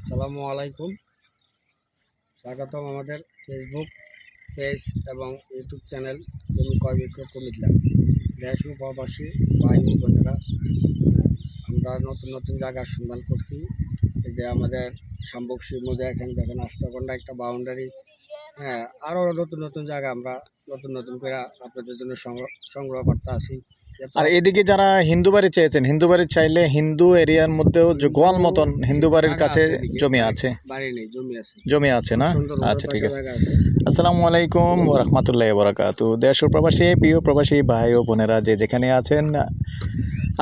আসসালামু আলাইকুম। স্বাগতম আমাদের ফেসবুক পেজ এবং ইউটিউব চ্যানেল জমি ক্রয় বিক্রয় কুমিল্লা। দেশ ও প্রবাসী ভাই ও বোনেরা, আমরা নতুন নতুন জায়গার সন্ধান করছি। এই যে আমাদের শাম্বকশির মধ্যে এখানে দেখেন আষ্টগন্ডা একটা বাউন্ডারি। হ্যাঁ, আরও নতুন নতুন জায়গা আমরা নতুন নতুন করে আপনাদের জন্য সংগ্রহ করতে আসি। আর এদিকে যারা হিন্দু বাড়ি চেয়েছেন, হিন্দু বাড়ি চাইলে হিন্দু এরিয়ার মধ্যেও যে গোয়াল মতন হিন্দু বাড়ির কাছে জমি আছে, বাড়ি নেই, জমি আছে না? সুন্দর আচ্ছা, ঠিক আছে। জায়গা আছে। আসসালামু আলাইকুম ওয়া রাহমাতুল্লাহি ওয়া বারাকাতু। দেশ ও প্রবাসী, প্রিয় প্রবাসী ভাই ও বোনেরা যে যেখানে আছেন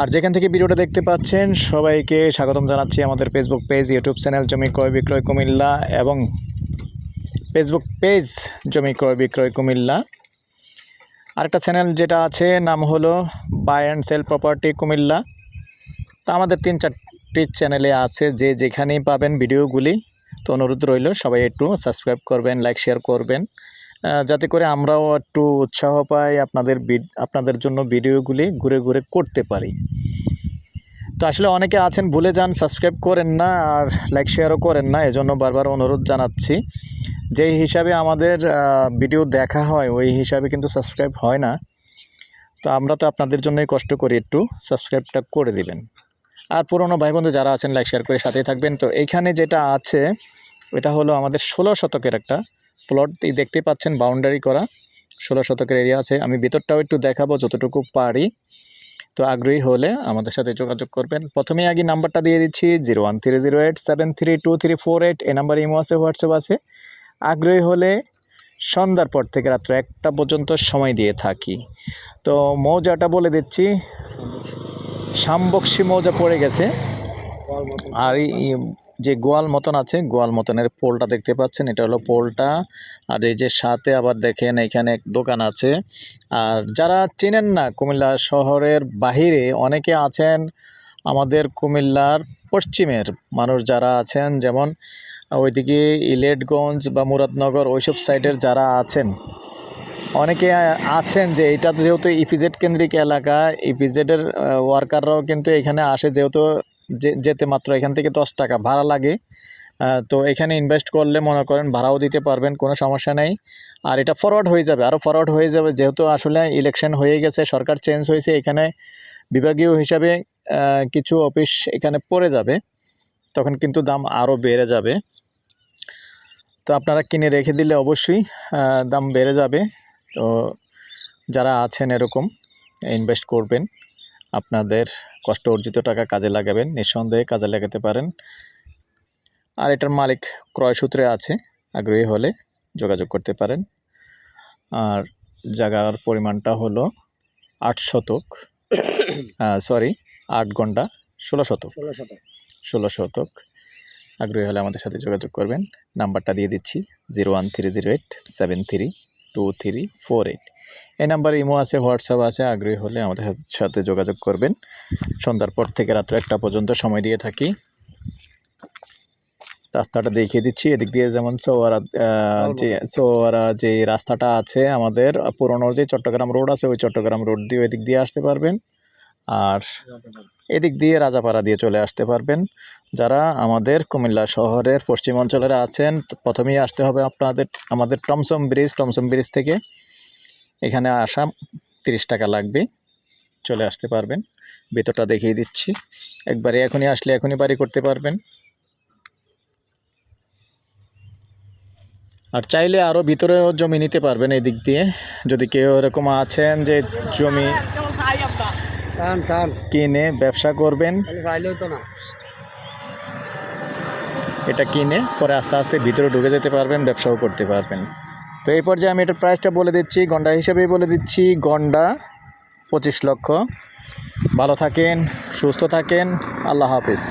আর যেখান থেকে ভিডিওটা দেখতে পাচ্ছেন, সবাইকে স্বাগতম জানাচ্ছি আমাদের ফেসবুক পেজ, ইউটিউব চ্যানেল জমি ক্রয় বিক্রয় কুমিল্লা এবং ফেসবুক পেজ জমি ক্রয় বিক্রয় কুমিল্লা। আরেকটা চ্যানেল যেটা আছে নাম হলো buy and sell property Comilla. তো আমাদের 3-4টি চ্যানেলে আছে, যে যেখানেই পাবেন ভিডিওগুলি। তো অনুরোধ রইল সবাই একটু সাবস্ক্রাইব করবেন, লাইক শেয়ার করবেন, যাতে করে আমরাও একটু উৎসাহ পাই আপনাদের জন্য ভিডিওগুলি ঘুরে ঘুরে করতে পারি। তো আসলে অনেকে আছেন ভুলে যান, সাবস্ক্রাইব করেন না আর লাইক শেয়ারও করেন না, এজন্য বারবার অনুরোধ জানাচ্ছি। যেই হিসাবে আমাদের ভিডিও দেখা হয় ওই হিসাবে কিন্তু সাবস্ক্রাইব হয় না। তো আমরা তো আপনাদের জন্যই কষ্ট করি, একটু সাবস্ক্রাইবটা করে দিবেন। আর পুরনো ভাই বন্ধু যারা আছেন লাইক শেয়ার করে সাথেই থাকবেন। তো এইখানে যেটা আছে এটা হলো আমাদের 16 শতকের একটা প্লট, দেখতে পাচ্ছেন বাউন্ডারি করা 16 শতকের এরিয়া আছে। আমি ভিতরটাও একটু দেখাবো যতটুকু পারি। তো আগ্রহী হলে আমাদের সাথে যোগাযোগ করবেন। প্রথমেই আগে নাম্বারটা দিয়ে দিচ্ছি 01308732348। এই নাম্বার ইমো আছে, হোয়াটসঅ্যাপ আছে। আগ্রহী হলে সন্ধ্যার পর থেকে রাত্র 1টা পর্যন্ত সময় দিয়ে থাকি। তো মৌজাটা বলে দিচ্ছি, শাম্বকশি মৌজা পড়ে গেছে। আর যে গোয়াল মতন আছে, গোয়াল মতনের পোলটা দেখতে পাচ্ছেন, এটা হলো পোলটা। আর এই যে সাথে আবার দেখেন এখানে দোকান আছে। আর যারা চেনেন না কুমিল্লা শহরের বাহিরে অনেকে আছেন, আমাদের কুমিল্লার পশ্চিমের মানুষ যারা আছেন, যেমন ওইদিকে ইলেটগঞ্জ বা মুরাদনগর ওইসব সাইডের যারা আছেন, অনেকে আছেন যে এটা যেহেতু ইপিজেড কেন্দ্রিক এলাকা, ইপিজেডের ওয়ার্কাররাও কিন্তু এখানে আসে, যেহেতু যেতে মাত্র এখান থেকে 10 টাকা ভাড়া লাগে। তো এখানে ইনভেস্ট করলে মনে করেন ভাড়াও দিতে পারবেন, কোনো সমস্যা নেই। আর এটা ফরওয়ার্ড হয়ে যাবে, আরও ফরওয়ার্ড হয়ে যাবে, যেহেতু আসলে ইলেকশন হয়ে গেছে, সরকার চেঞ্জ হয়েছে, এখানে বিভাগীয় হিসাবে কিছু অফিস এখানে পড়ে যাবে, তখন কিন্তু দাম আরও বেড়ে যাবে। তো আপনারা কিনে রেখে দিলে অবশ্যই দাম বেড়ে যাবে। তো যারা আছেন এরকম ইনভেস্ট করবেন, আপনাদের কষ্ট অর্জিত টাকা কাজে লাগাবেন, নিঃসন্দেহে কাজে লাগাতে পারেন। আর এটার মালিক ক্রয় সূত্রে আছে, আগ্রহী হলে যোগাযোগ করতে পারেন। আর জায়গার পরিমাণটা হলো 8 শতক, 8 গন্ডা 16 শতক। আগ্রহী হলে আমাদের সাথে যোগাযোগ করবেন। নাম্বারটা দিয়ে দিচ্ছি 01308732348। এই নাম্বারে ইমো আছে, হোয়াটসঅ্যাপ আছে। আগ্রহী হলে আমাদের সাথে যোগাযোগ করবেন। সন্ধ্যার পর থেকে রাত্র 1টা পর্যন্ত সময় দিয়ে থাকি। রাস্তাটা দেখিয়ে দিচ্ছি, এদিক দিয়ে যেমন চৌয়ারা যে রাস্তাটা আছে আমাদের পুরনো যে চট্টগ্রাম রোড আছে, ওই চট্টগ্রাম রোড দিয়ে এদিক দিয়ে আসতে পারবেন। আর এদিক দিয়ে রাজাপাড়া দিয়ে চলে আসতে পারবেন। যারা আমাদের কুমিল্লা শহরের পশ্চিম অঞ্চলের আছেন, প্রথমেই আসতে হবে আমাদের টমসম ব্রিজ থেকে এখানে আসা 30 টাকা লাগবে, চলে আসতে পারবেন। ভিতরটা দেখিয়ে দিচ্ছি, একবারে এখনই আসলে এখনই বাড়ি করতে পারবেন। আর চাইলে আরও ভিতরেও জমি নিতে পারবেন এই দিক দিয়ে, যদি কেউ এরকম আছেন যে জমি কিনে ব্যবসা করবেন, এটা কিনে পরে আস্তে আস্তে ভিতরে ঢুকে যেতে পারবেন, ব্যবসাও করতে পারবেন। তো এই পর্যায়ে আমি এটার প্রাইসটা বলে দিচ্ছি, গন্ডা হিসেবেই বলে দিচ্ছি, গন্ডা 25 লক্ষ। ভালো থাকেন, সুস্থ থাকেন, আল্লাহ হাফিজ।